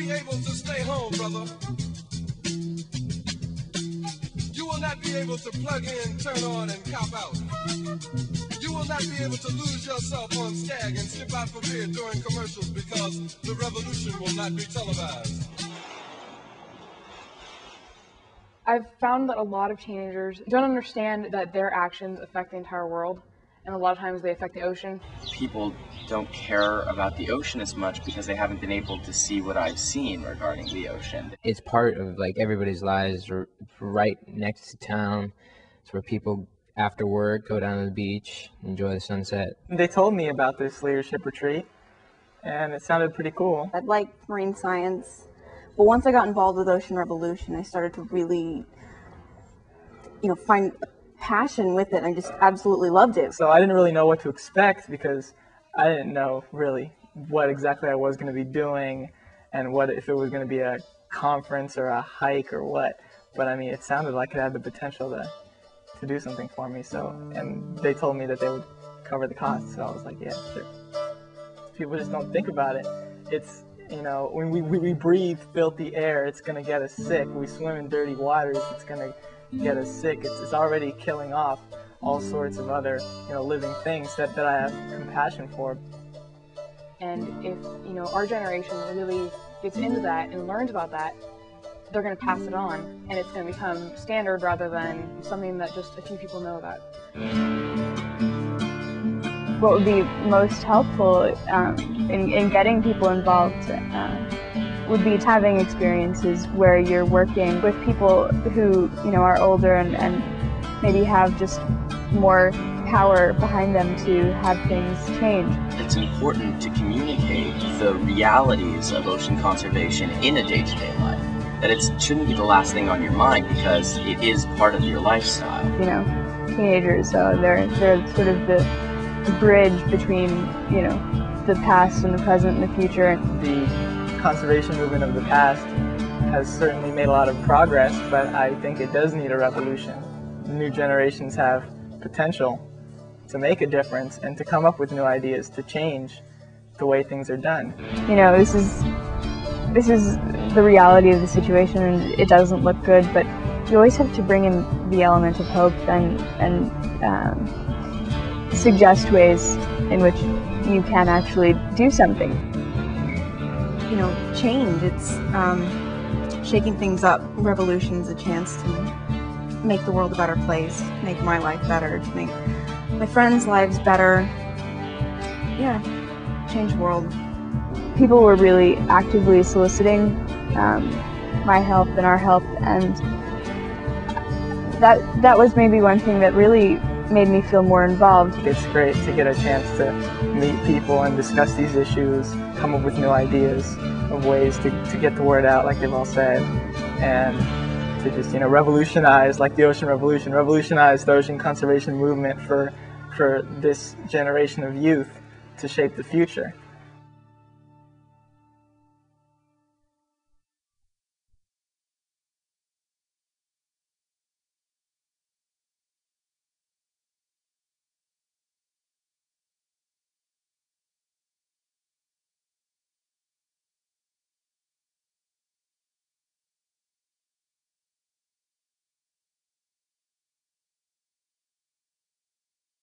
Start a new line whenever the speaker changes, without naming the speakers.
be able to stay home, brother. You will not be able to plug in, turn on, and cop out. You will not be able to lose yourself on Skag and skip out for beer during commercials because the revolution will not be televised.
I've found that a lot of teenagers don't understand that their actions affect the entire world, and a lot of times they affect the ocean.
People don't care about the ocean as much because they haven't been able to see what I've seen regarding the ocean.
It's part of like everybody's lives, right next to town. It's where people after work go down to the beach, enjoy the sunset.
They told me about this leadership retreat, and it sounded pretty cool.
I liked marine science. But once I got involved with Ocean Revolution, I started to really, find passion with it, and I just absolutely loved it.
So I didn't really know what to expect because I didn't know really what exactly I was going to be doing and what if it was going to be a conference or a hike or what. But I mean, it sounded like it had the potential to do something for me. So, and they told me that they would cover the cost. So I was like, yeah, sure. People just don't think about it. It's, when we breathe filthy air, it's going to get us sick. We swim in dirty waters, it's going to get us sick. It's already killing off all sorts of other, living things that I have compassion for.
And if, our generation really gets into that and learns about that, they're going to pass it on, and it's going to become standard rather than something that just a few people know about.
What would be most helpful in getting people involved would be having experiences where you're working with people who are older and maybe have just more power behind them to have things change.
It's important to communicate the realities of ocean conservation in a day-to-day life. That it shouldn't be the last thing on your mind because it is part of your lifestyle.
Teenagers, so they're sort of the bridge between, the past and the present and the future.
The conservation movement of the past has certainly made a lot of progress, but I think it does need a revolution. New generations have potential to make a difference and to come up with new ideas to change the way things are done.
This is the reality of the situation, and it doesn't look good, but you always have to bring in the element of hope and suggest ways in which you can actually do something.
Change, it's shaking things up. Revolution's a chance to make the world a better place, make my life better, to make my friends' lives better. Yeah, change the world.
People were really actively soliciting my help and our help, and that was maybe one thing that really made me feel more involved.
It's great to get a chance to meet people and discuss these issues, come up with new ideas of ways to get the word out, like they've all said, and to just revolutionize, like the Ocean Revolution, revolutionize the ocean conservation movement for this generation of youth to shape the future.